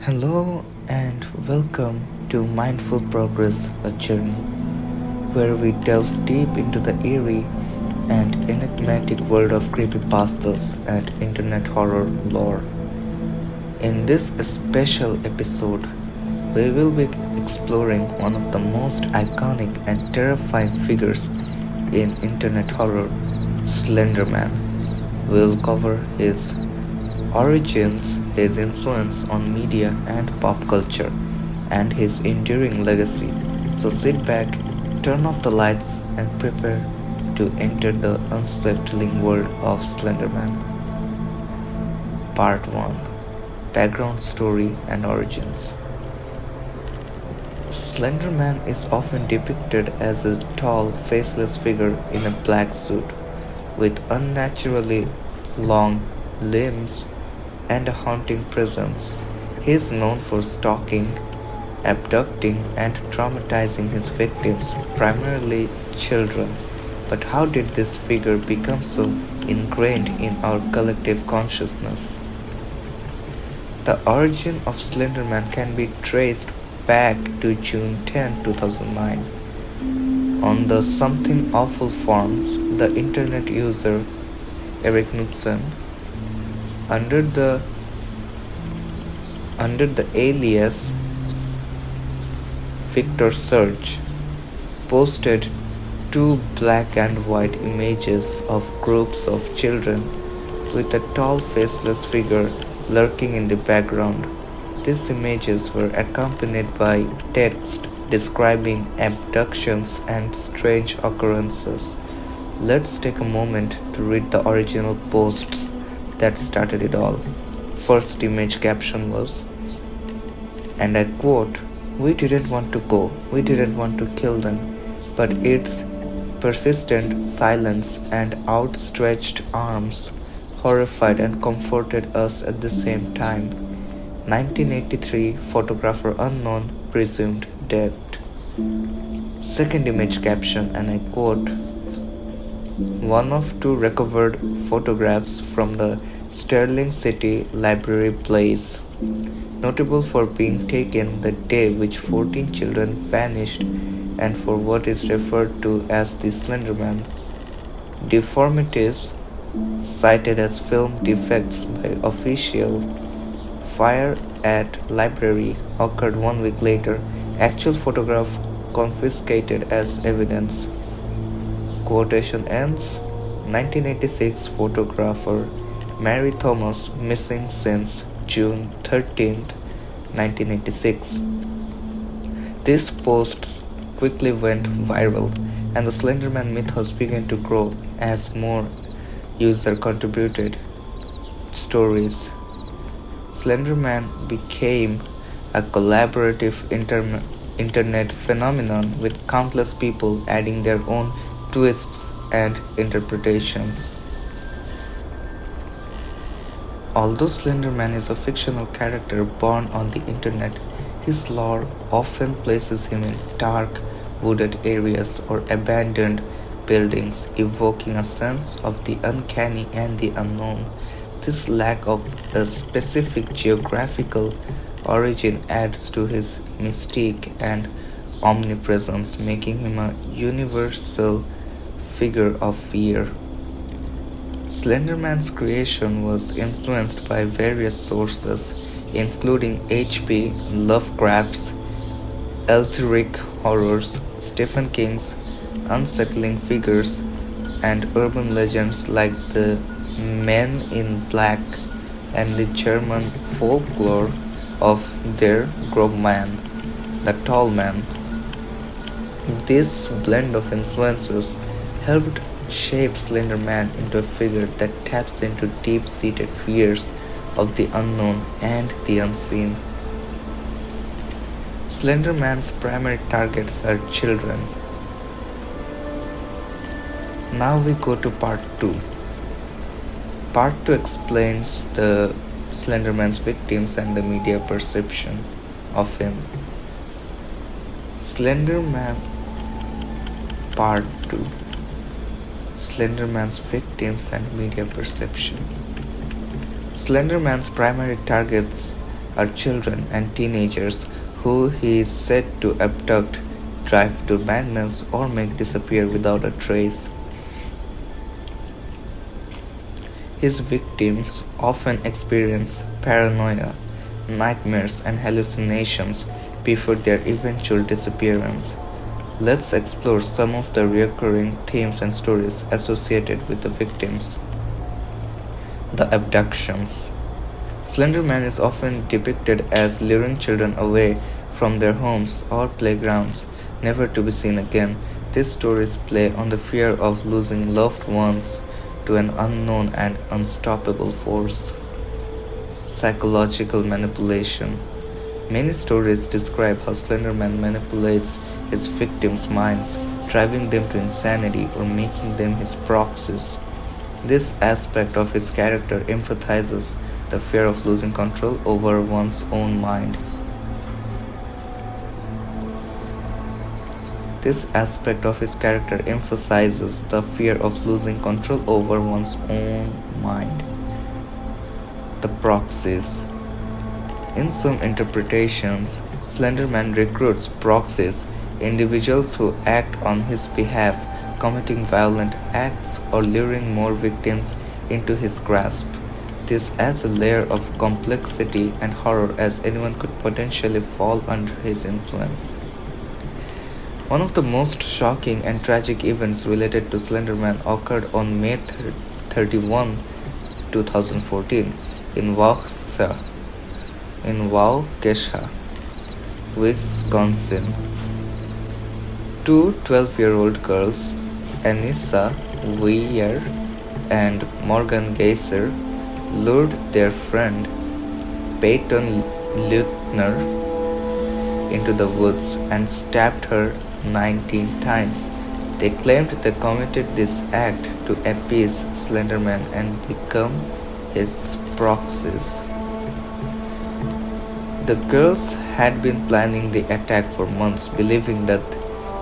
Hello and welcome to Mindful Progress, a journey where we delve deep into the eerie and enigmatic world of creepypastas and internet horror lore. In this special episode, we will be exploring one of the most iconic and terrifying figures in internet horror, Slender Man. We'll cover his origins, his influence on media and pop culture, and his enduring legacy. So sit back, turn off the lights, and prepare to enter the unsettling world of Slenderman. Part 1: Background Story and Origins. Slenderman is often depicted as a tall, faceless figure in a black suit with unnaturally long limbs and a haunting presence. He is known for stalking, abducting, and traumatizing his victims, primarily children. But how did this figure become so ingrained in our collective consciousness? The origin of Slenderman can be traced back to June 10, 2009. On the Something Awful forums, the internet user Eric Knudsen, under the alias Victor Surge, posted two black and white images of groups of children with a tall faceless figure lurking in the background. These images were accompanied by text describing abductions and strange occurrences. Let's take a moment to read the original posts that started it all. First image caption was, and I quote, "We didn't want to go, we didn't want to kill them, but its persistent silence and outstretched arms horrified and comforted us at the same time. 1983 photographer unknown, presumed dead." Second image caption, and I quote, "One of two recovered photographs from the Sterling City Library Place, notable for being taken the day which 14 children vanished and for what is referred to as the Slenderman. Deformities cited as film defects by official. Fire at library occurred 1 week later. Actual photograph confiscated as evidence." Quotation ends. 1986 photographer Mary Thomas missing since June 13, 1986. These posts quickly went viral, and the Slenderman mythos began to grow as more users contributed stories. Slenderman became a collaborative internet phenomenon with countless people adding their own twists and interpretations. Although Slenderman is a fictional character born on the internet, his lore often places him in dark, wooded areas or abandoned buildings, evoking a sense of the uncanny and the unknown. This lack of a specific geographical origin adds to his mystique and omnipresence, making him a universal figure of fear. Slenderman's creation was influenced by various sources, including H.P. Lovecraft's etheric horrors, Stephen King's unsettling figures, and urban legends like the Men in Black and the German folklore of Der Grobman, the Tall Man. This blend of influences helped shape Slender Man into a figure that taps into deep-seated fears of the unknown and the unseen. Slender Man's primary targets are children. Now we go to part 2. Part 2 explains the Slender Man's victims and the media perception of him. Slender Man Part 2: Slenderman's victims and media perception. Slenderman's primary targets are children and teenagers who he is said to abduct, drive to madness, or make disappear without a trace. His victims often experience paranoia, nightmares, and hallucinations before their eventual disappearance. Let's explore some of the recurring themes and stories associated with the victims. The abductions. Slender Man is often depicted as luring children away from their homes or playgrounds, never to be seen again. These stories play on the fear of losing loved ones to an unknown and unstoppable force. Psychological manipulation. Many stories describe how Slender Man manipulates his victims' minds, driving them to insanity or making them his proxies. This aspect of his character emphasizes the fear of losing control over one's own mind. This aspect of his character emphasizes the fear of losing control over one's own mind. The proxies. In some interpretations, Slender Man recruits proxies, individuals who act on his behalf, committing violent acts or luring more victims into his grasp. This adds a layer of complexity and horror as anyone could potentially fall under his influence. One of the most shocking and tragic events related to Slender Man occurred on May 31, 2014 in Waukesha, Wisconsin. Two 12-year-old girls, Anissa Weir and Morgan Geyser, lured their friend Peyton Leutner into the woods and stabbed her 19 times. They claimed they committed this act to appease Slender Man and become his proxies. The girls had been planning the attack for months, believing that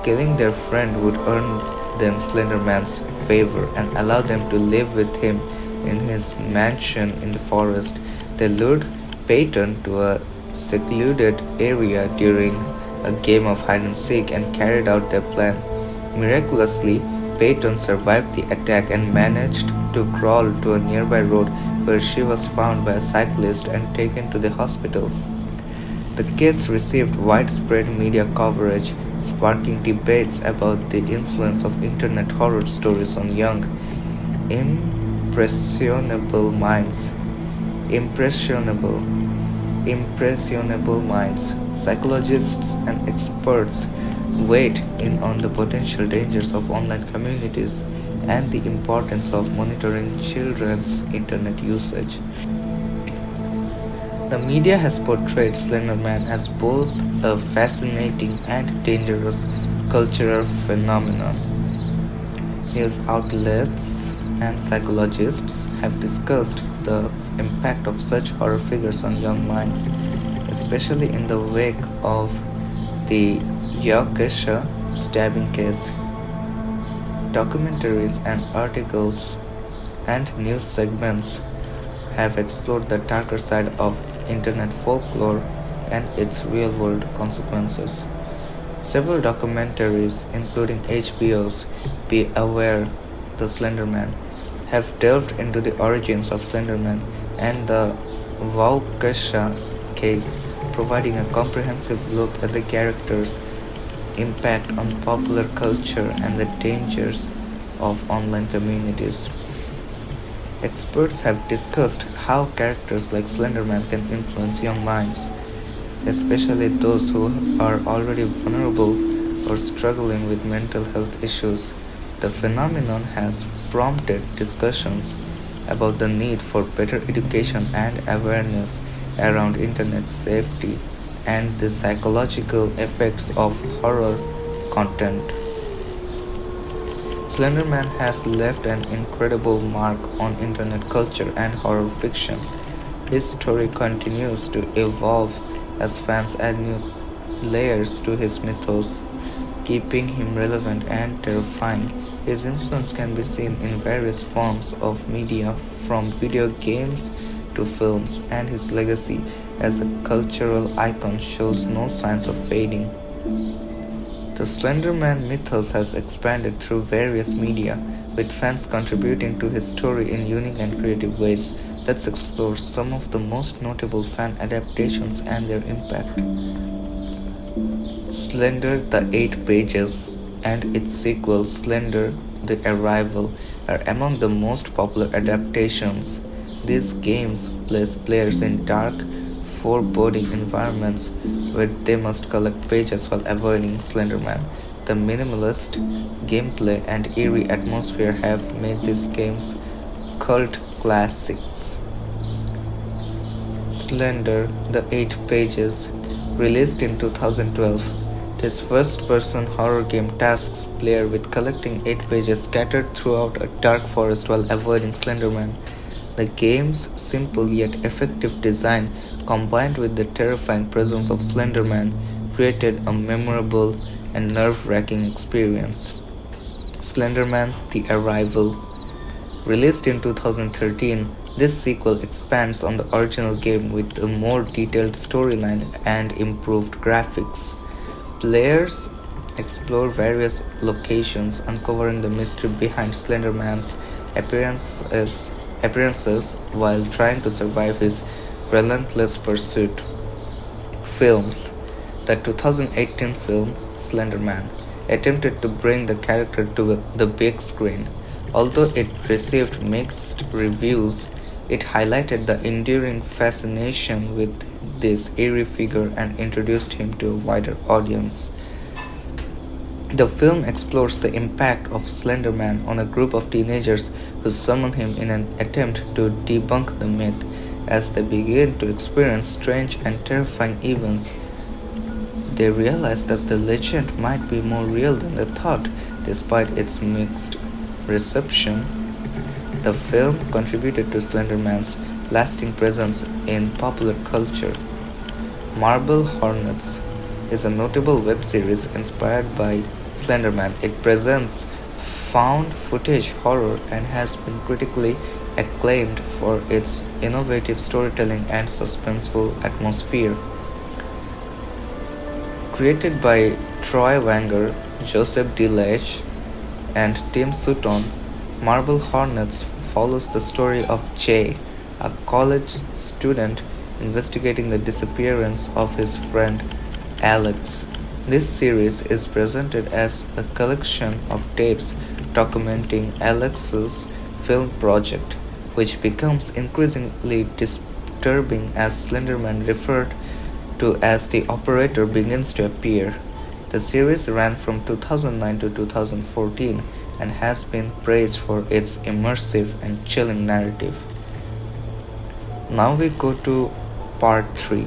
killing their friend would earn them Slender Man's favor and allow them to live with him in his mansion in the forest. They lured Peyton to a secluded area during a game of hide and seek and carried out their plan. Miraculously, Peyton survived the attack and managed to crawl to a nearby road where she was found by a cyclist and taken to the hospital. The case received widespread media coverage, sparking debates about the influence of internet horror stories on young, impressionable minds. Impressionable minds. Psychologists and experts weighed in on the potential dangers of online communities and the importance of monitoring children's internet usage. The media has portrayed Slender Man as both a fascinating and dangerous cultural phenomenon. News outlets and psychologists have discussed the impact of such horror figures on young minds, especially in the wake of the Waukesha stabbing case. Documentaries and articles and news segments have explored the darker side of internet folklore and its real-world consequences. Several documentaries, including HBO's Be Aware, The Slender Man, have delved into the origins of Slender Man and the Waukesha case, providing a comprehensive look at the character's impact on popular culture and the dangers of online communities. Experts have discussed how characters like Slender Man can influence young minds, especially those who are already vulnerable or struggling with mental health issues. The phenomenon has prompted discussions about the need for better education and awareness around internet safety and the psychological effects of horror content. Slender Man has left an incredible mark on internet culture and horror fiction. His story continues to evolve as fans add new layers to his mythos, keeping him relevant and terrifying. His influence can be seen in various forms of media, from video games to films, and his legacy as a cultural icon shows no signs of fading. The Slenderman mythos has expanded through various media, with fans contributing to his story in unique and creative ways. Let's explore some of the most notable fan adaptations and their impact. Slender the Eight Pages and its sequel Slender the Arrival are among the most popular adaptations. These games place players in dark, foreboding environments where they must collect pages while avoiding Slenderman. The minimalist gameplay and eerie atmosphere have made these games cult classics. Slender the Eight Pages, released in 2012. This first person horror game tasks player with collecting 8 pages scattered throughout a dark forest while avoiding Slenderman. The game's simple yet effective design, combined with the terrifying presence of Slenderman, created a memorable and nerve-wracking experience. Slenderman: The Arrival. Released in 2013, this sequel expands on the original game with a more detailed storyline and improved graphics. Players explore various locations, uncovering the mystery behind Slenderman's appearances while trying to survive his relentless pursuit. Films. The 2018 film Slenderman attempted to bring the character to the big screen. Although it received mixed reviews, it highlighted the enduring fascination with this eerie figure and introduced him to a wider audience. The film explores the impact of Slenderman on a group of teenagers who summon him in an attempt to debunk the myth. As they begin to experience strange and terrifying events, they realize that the legend might be more real than they thought. Despite its mixed reception, the film contributed to Slenderman's lasting presence in popular culture. Marble Hornets is a notable web series inspired by Slenderman. It presents found footage horror and has been critically acclaimed for its innovative storytelling and suspenseful atmosphere. Created by Troy Wanger, Joseph DeLage, and Tim Sutton, Marble Hornets follows the story of Jay, a college student investigating the disappearance of his friend Alex. This series is presented as a collection of tapes documenting Alex's film project, which becomes increasingly disturbing as Slenderman, referred to as the operator, begins to appear. The series ran from 2009 to 2014 and has been praised for its immersive and chilling narrative. Now we go to Part 3: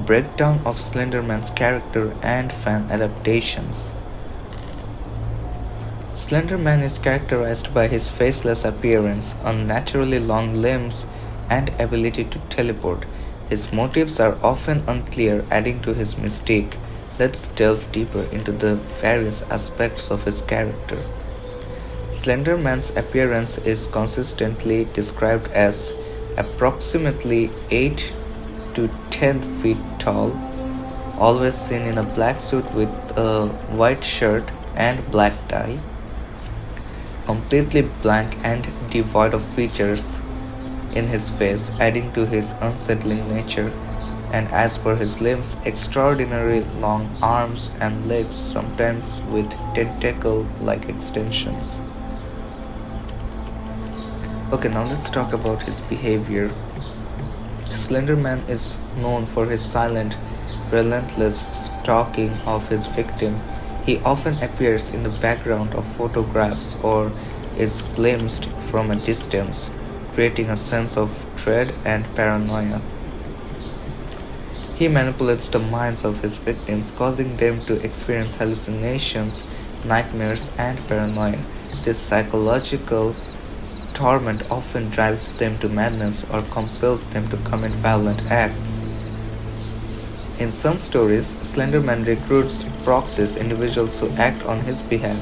Breakdown of Slenderman's character and fan adaptations. Slenderman is characterized by his faceless appearance, unnaturally long limbs, and ability to teleport. His motives are often unclear, adding to his mystique. Let's delve deeper into the various aspects of his character. Slenderman's appearance is consistently described as approximately 8 to 10 feet tall, always seen in a black suit with a white shirt and black tie, completely blank and devoid of features in his face, adding to his unsettling nature. And as for his limbs, extraordinary long arms and legs, sometimes with tentacle-like extensions. Okay, now let's talk about his behavior. Slenderman is known for his silent, relentless stalking of his victim. He often appears in the background of photographs or is glimpsed from a distance, creating a sense of dread and paranoia. He manipulates the minds of his victims, causing them to experience hallucinations, nightmares, and paranoia. This psychological torment often drives them to madness or compels them to commit violent acts. In some stories, Slenderman recruits proxies, individuals who act on his behalf.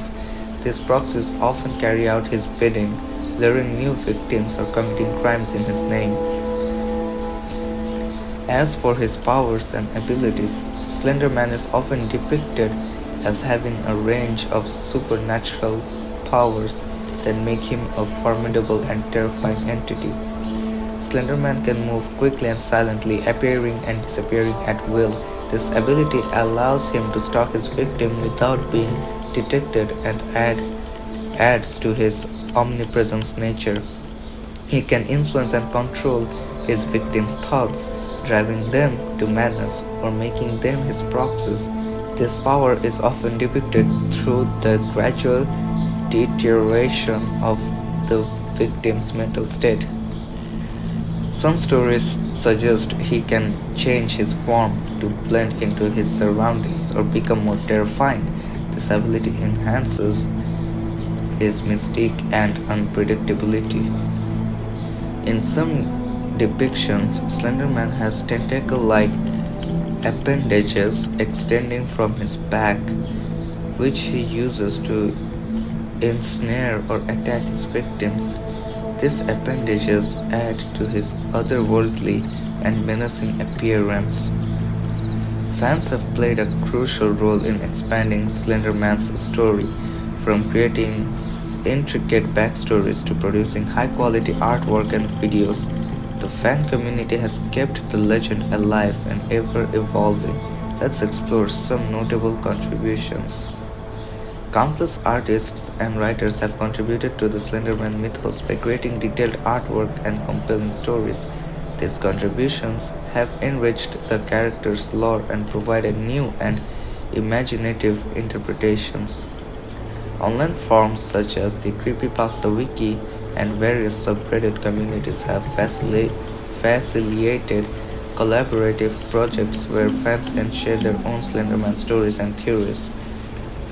These proxies often carry out his bidding, luring new victims or committing crimes in his name. As for his powers and abilities, Slender Man is often depicted as having a range of supernatural powers that make him a formidable and terrifying entity. Slender Man can move quickly and silently, appearing and disappearing at will. This ability allows him to stalk his victim without being detected and adds to his omnipresence nature. He can influence and control his victims' thoughts, driving them to madness or making them his proxies. This power is often depicted through the gradual deterioration of the victim's mental state. Some stories suggest he can change his form to blend into his surroundings or become more terrifying. This ability enhances his mystique and unpredictability. In some depictions, Slenderman has tentacle like appendages extending from his back, which he uses to ensnare or attack his victims. These appendages add to his otherworldly and menacing appearance. Fans have played a crucial role in expanding Slenderman's story, from creating intricate backstories to producing high quality artwork and videos. The fan community has kept the legend alive and ever evolving. Let's explore some notable contributions. Countless artists and writers have contributed to the Slenderman mythos by creating detailed artwork and compelling stories. These contributions have enriched the character's lore and provided new and imaginative interpretations. Online forums such as the Creepypasta Wiki and various subreddit communities have facilitated collaborative projects where fans can share their own Slenderman stories and theories.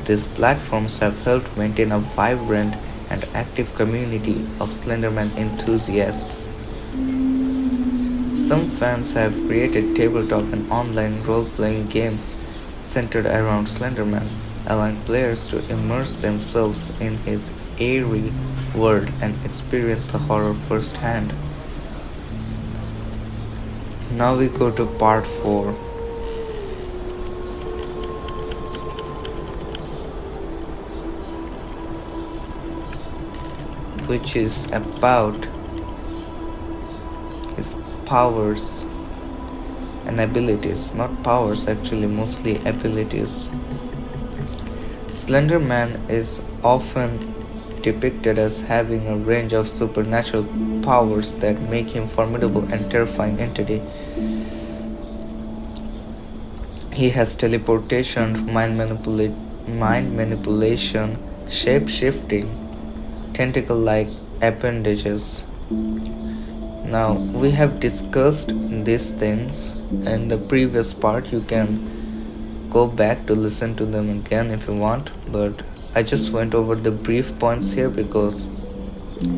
These platforms have helped maintain a vibrant and active community of Slenderman enthusiasts. Some fans have created tabletop and online role playing games centered around Slenderman, allowing players to immerse themselves in his eerie world and experience the horror firsthand. Now we go to part 4, which is about his powers and abilities. Not powers, actually, mostly abilities. Slender Man is often depicted as having a range of supernatural powers that make him formidable and terrifying entity. He has teleportation, mind manipulation, shape shifting, tentacle like appendages. Now, we have discussed these things in the previous part. You can go back to listen to them again if you want, but I just went over the brief points here because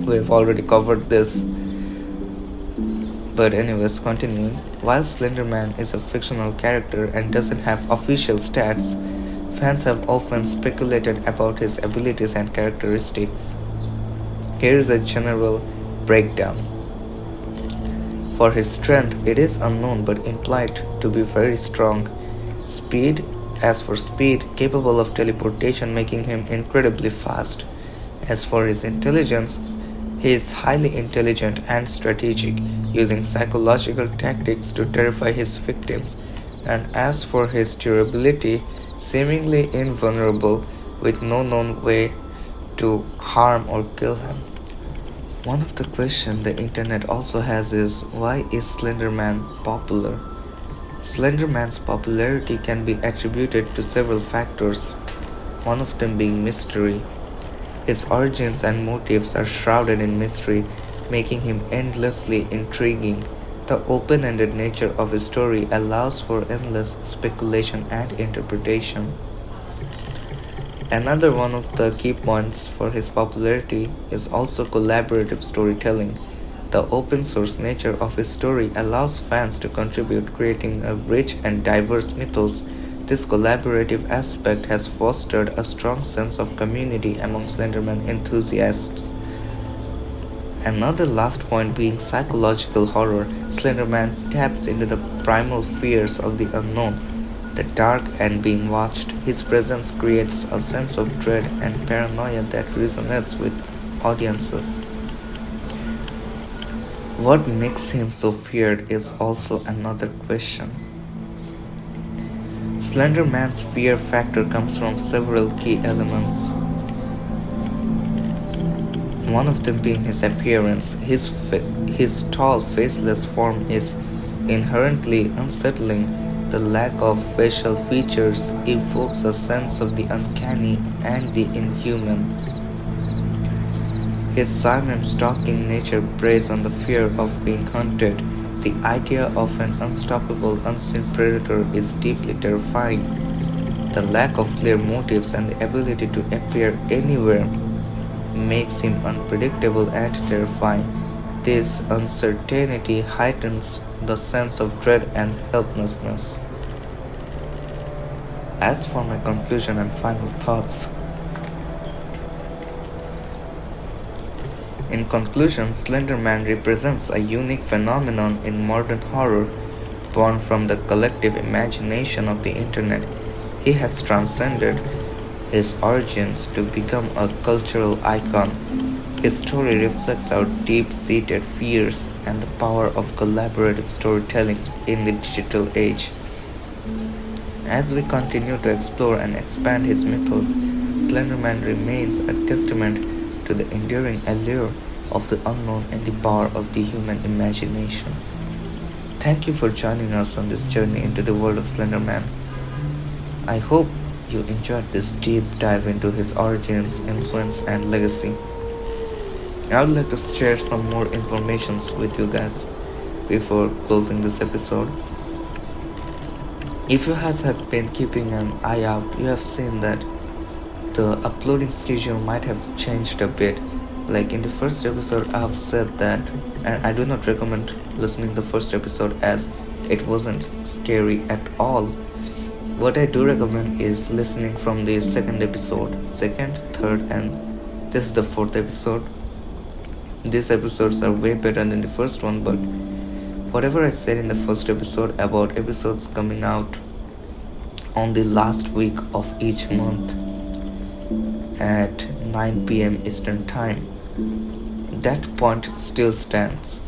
we've already covered this. But anyways, continuing. While Slenderman is a fictional character and doesn't have official stats, fans have often speculated about his abilities and characteristics. Here is a general breakdown. For his strength, it is unknown but implied to be very strong. As for speed, capable of teleportation, making him incredibly fast. As for his intelligence, he is highly intelligent and strategic, using psychological tactics to terrify his victims. And as for his durability, seemingly invulnerable, with no known way to harm or kill him. One of the questions the internet also has is, why is Slenderman popular? Slenderman's popularity can be attributed to several factors, one of them being mystery. His origins and motives are shrouded in mystery, making him endlessly intriguing. The open-ended nature of his story allows for endless speculation and interpretation. Another one of the key points for his popularity is also collaborative storytelling. The open source nature of his story allows fans to contribute, creating a rich and diverse mythos. This collaborative aspect has fostered a strong sense of community among Slenderman enthusiasts. Another last point being psychological horror, Slenderman taps into the primal fears of the unknown, the dark and being watched. His presence creates a sense of dread and paranoia that resonates with audiences. What makes him so feared is also another question. Slenderman's fear factor comes from several key elements. One of them being his appearance. His tall, faceless form is inherently unsettling. The lack of facial features evokes a sense of the uncanny and the inhuman. His silent, stalking nature preys on the fear of being hunted. The idea of an unstoppable, unseen predator is deeply terrifying. The lack of clear motives and the ability to appear anywhere makes him unpredictable and terrifying. This uncertainty heightens the sense of dread and helplessness. As for my conclusion and final thoughts, in conclusion, Slender Man represents a unique phenomenon in modern horror, born from the collective imagination of the internet. He has transcended his origins to become a cultural icon. His story reflects our deep seated fears and the power of collaborative storytelling in the digital age. As we continue to explore and expand his mythos, Slenderman remains a testament to the enduring allure of the unknown and the power of the human imagination. Thank you for joining us on this journey into the world of Slenderman. I hope you enjoyed this deep dive into his origins, influence, and legacy. I would like to share some more information with you guys before closing this episode. If you guys have been keeping an eye out, you have seen that the uploading schedule might have changed a bit. Like in the first episode, I have said that, and I do not recommend listening the first episode as it wasn't scary at all. What I do recommend is listening from the second episode, second, third, and this is the fourth episode. These episodes are way better than the first one, but whatever I said in the first episode about episodes coming out on the last week of each month at 9 p.m. Eastern Time, that point still stands.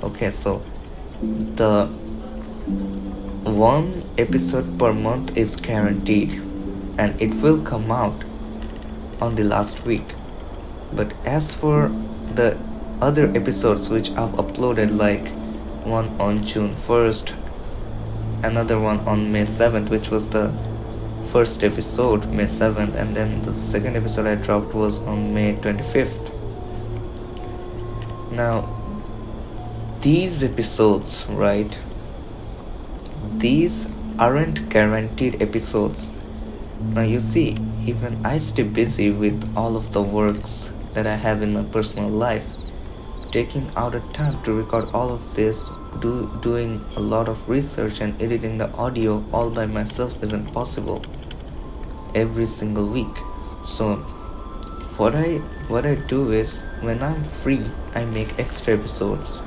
Okay, so the one episode per month is guaranteed and it will come out on the last week. But as for the other episodes which I've uploaded, like one on June 1st, another one on May 7th, which was the first episode, May 7th, and then the second episode I dropped was on May 25th. Now, these episodes, right? These aren't guaranteed episodes. Now, you see, even I stay busy with all of the works that I have in my personal life. Taking out a time to record all of this, doing a lot of research and editing the audio all by myself isn't possible every single week. So what I do is, when I'm free, I make extra episodes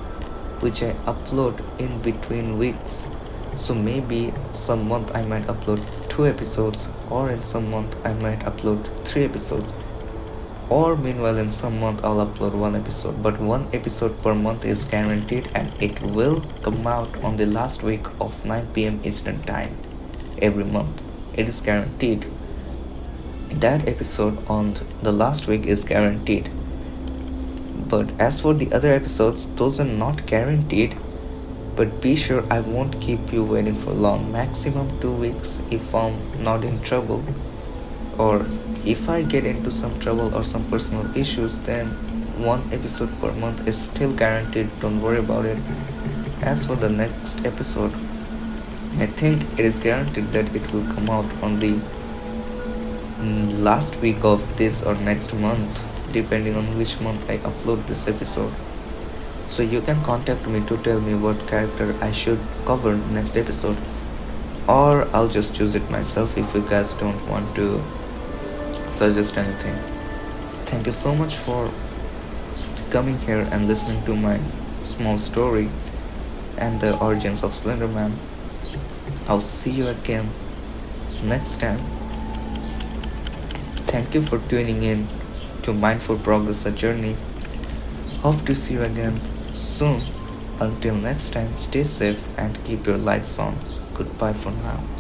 which I upload in between weeks. So maybe some month I might upload 2 episodes, or in some month I might upload 3 episodes, or meanwhile in some month I'll upload 1 episode. But 1 episode per month is guaranteed, and it will come out on the last week of 9 p.m. Eastern Time every month. It is guaranteed. That episode on the last week is guaranteed. But as for the other episodes, those are not guaranteed. But be sure I won't keep you waiting for long. Maximum 2 weeks if I'm not in trouble. Or if I get into some trouble or some personal issues, then 1 episode per month is still guaranteed. Don't worry about it. As for the next episode, I think it is guaranteed that it will come out on the last week of this or next month, depending on which month I upload this episode. So you can contact me to tell me what character I should cover next episode, or I'll just choose it myself if you guys don't want to suggest anything. Thank you so much for coming here and listening to my small story and the origins of Slenderman. I'll see you again next time. Thank you for tuning in to Mindful Progress, a journey. Hope to see you again soon. Until next time, stay safe and keep your lights on. Goodbye for now.